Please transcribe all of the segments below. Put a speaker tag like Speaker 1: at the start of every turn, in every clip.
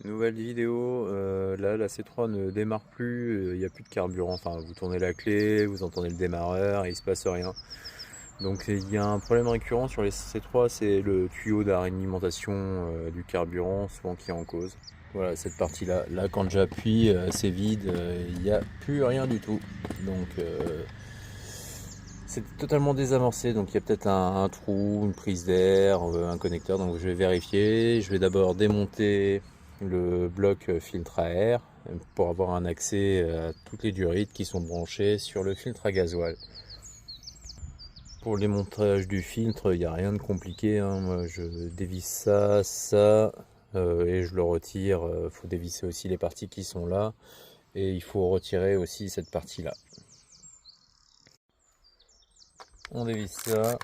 Speaker 1: Nouvelle vidéo, là la C3 ne démarre plus, il n'y a plus de carburant, enfin vous tournez la clé, vous entendez le démarreur et il se passe rien. Donc il y a un problème récurrent sur les C3, c'est le tuyau d'alimentation du carburant souvent qui est en cause. Voilà cette partie là, quand j'appuie c'est vide, il n'y a plus rien du tout. Donc c'est totalement désamorcé, donc il y a peut-être un trou, une prise d'air, un connecteur, donc je vais vérifier. Je vais d'abord démonter le bloc filtre à air pour avoir un accès à toutes les durites qui sont branchées sur le filtre à gasoil. Pour le démontage du filtre, il n'y a rien de compliqué, hein. Moi, je dévisse ça, et je le retire. Il faut dévisser aussi les parties qui sont là et il faut retirer aussi cette partie là. On dévisse ça.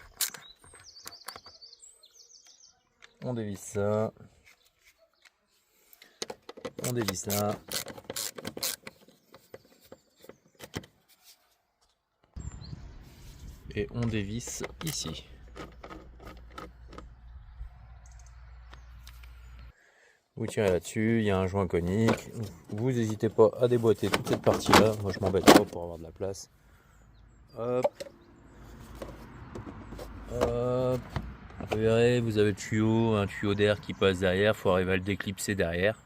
Speaker 1: On dévisse ça. On dévisse là. Et on dévisse ici. Vous tirez là-dessus, il y a un joint conique. Vous n'hésitez pas à déboîter toute cette partie-là. Moi je m'embête pas pour avoir de la place. Hop. Hop. Vous verrez, vous avez le tuyau, un tuyau d'air qui passe derrière. Il faut arriver à le déclipser derrière.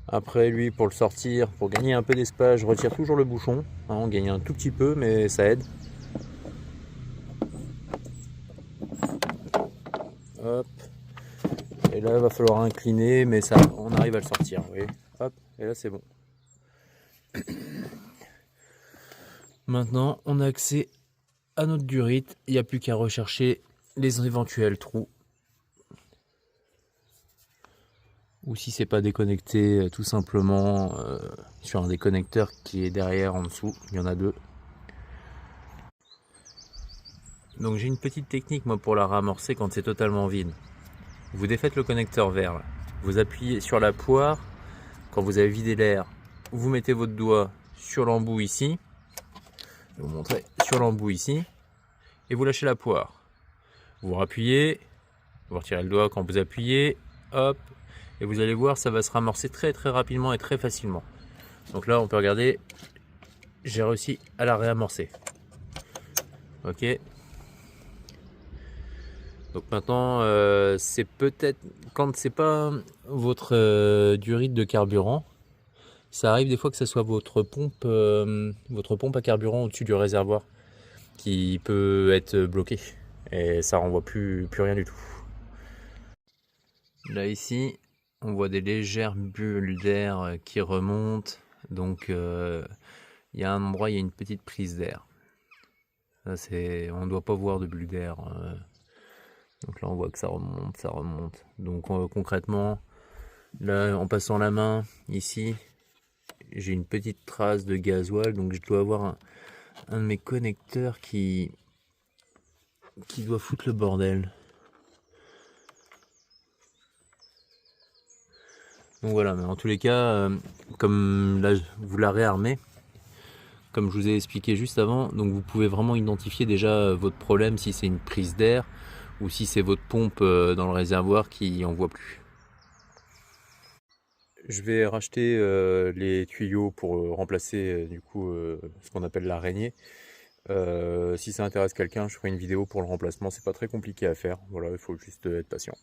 Speaker 1: Après lui, pour le sortir, pour gagner un peu d'espace, je retire toujours le bouchon. On gagne un tout petit peu, mais ça aide. Hop. Et là, il va falloir incliner, mais ça, on arrive à le sortir. Vous voyez. Hop. Et là, c'est bon. Maintenant, on a accès à notre durite. Il n'y a plus qu'à rechercher les éventuels trous. Ou si c'est pas déconnecté, tout simplement sur un des connecteurs qui est derrière en dessous. Il y en a deux. Donc j'ai une petite technique moi pour la ramorcer quand c'est totalement vide. Vous défaites le connecteur vert, là. Vous appuyez sur la poire. Quand vous avez vidé l'air, vous mettez votre doigt sur l'embout ici. Je vais vous montrer sur l'embout ici. Et vous lâchez la poire. Vous rappuyez. Vous retirez le doigt quand vous appuyez. Hop. Et vous allez voir, ça va se ramorcer très rapidement et très facilement. Donc là, on peut regarder. J'ai réussi à la réamorcer. Ok. Donc maintenant, c'est peut-être quand c'est pas votre durite de carburant, ça arrive des fois que ce soit votre pompe à carburant au-dessus du réservoir qui peut être bloqué et ça renvoie plus rien du tout. Là ici, on voit des légères bulles d'air qui remontent, donc il y a un endroit, il y a une petite prise d'air. On ne doit pas voir de bulles d'air. Donc là on voit que ça remonte. Donc concrètement, là en passant la main ici, j'ai une petite trace de gasoil, donc je dois avoir un de mes connecteurs qui doit foutre le bordel. Donc voilà, mais en tous les cas, comme là vous la réarmez, comme je vous ai expliqué juste avant, donc vous pouvez vraiment identifier déjà votre problème, si c'est une prise d'air ou si c'est votre pompe dans le réservoir qui envoie plus. Je vais racheter les tuyaux pour remplacer du coup ce qu'on appelle l'araignée. Si ça intéresse quelqu'un, je ferai une vidéo pour le remplacement. C'est pas très compliqué à faire. Voilà, il faut juste être patient.